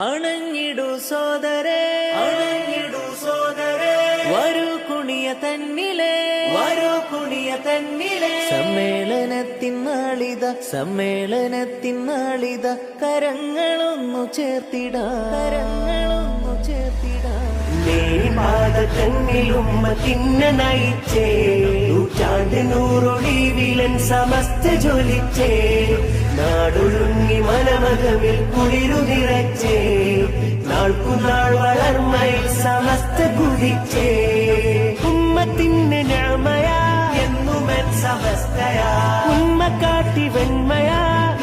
അണഞ്ഞിടു സോദരേ, അണഞ്ഞിടു സോദരേ, വരൂ കുണിയ തന്നിലെ, വരൂ കുണിയ തന്നിലെ. സമ്മേളനത്തിൻ നാളിത, സമ്മേളനത്തിൻ നാളിത, കരങ്ങളൊന്നു ചേർത്തിടാ, കരങ്ങളൊന്നു ചേർത്തിടാ. പാദക്കണ്ണിലുമ്മത്തിന്നെ നയിച്ചേ, നൂറ്റാണ്ട് നൂറൊളിവിലൻ സമസ്ത ജ്വലിച്ചേ, നാടൊഴുങ്ങി മനമകമിൽ കുളിരു നിറച്ചേ, നാൾക്കുനാൾ വളർമ്മയിൽ സമസ്ത കുതിച്ചേ. ഉമ്മത്തിന് ഞാമയാ എന്നുമൻ സമസ്തയാ, ഉമ്മ കാട്ടി വെണ്മയാ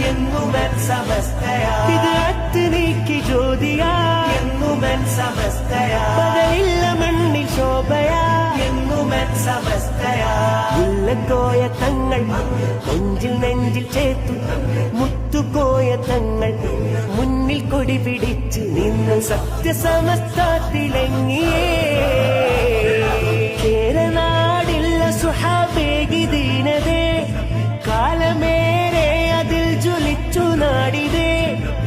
എന്നുമൻ സമസ്തയാ, ഇത് അത്ത് നീക്കി ജ്യോതിയാ എന്നുമൻ സമസ്തയാ, പകലില്ല മണ്ണിൽ ശോഭയാ എന്നുമൻ സമസ്തയാ. മുല്ലക്കോയ തങ്ങൾ നെഞ്ചിൽ നെഞ്ചിൽ ചേർത്തു, മുത്തുകോയ തങ്ങൾ മുന്നിൽ കൊടി പിടിച്ച് നിന്ന് സത്യസമസ്തത്തിലെങ്ങിയേ. കേരനാടില്ല സുഹാബേകി ദീനതേ, കാലമേറെ അതിൽ ജ്വലിച്ചു നാടിതേ.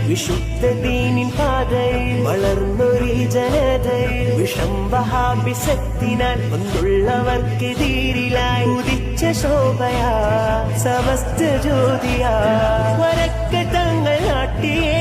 വിശുദ്ധ ദീനിൻ പാതയിൽ വളർന്നൊരു ജനതയിൽ വിഷം വഹാബിസത്തിനാൽ ഒന്നുള്ളവർക്കെതിരിലായി ഉദിച്ച ശോഭയാ സമസ്ത ജ്യോതിയാ. വരക്കത്തങ്ങൾ നാട്ടിയേ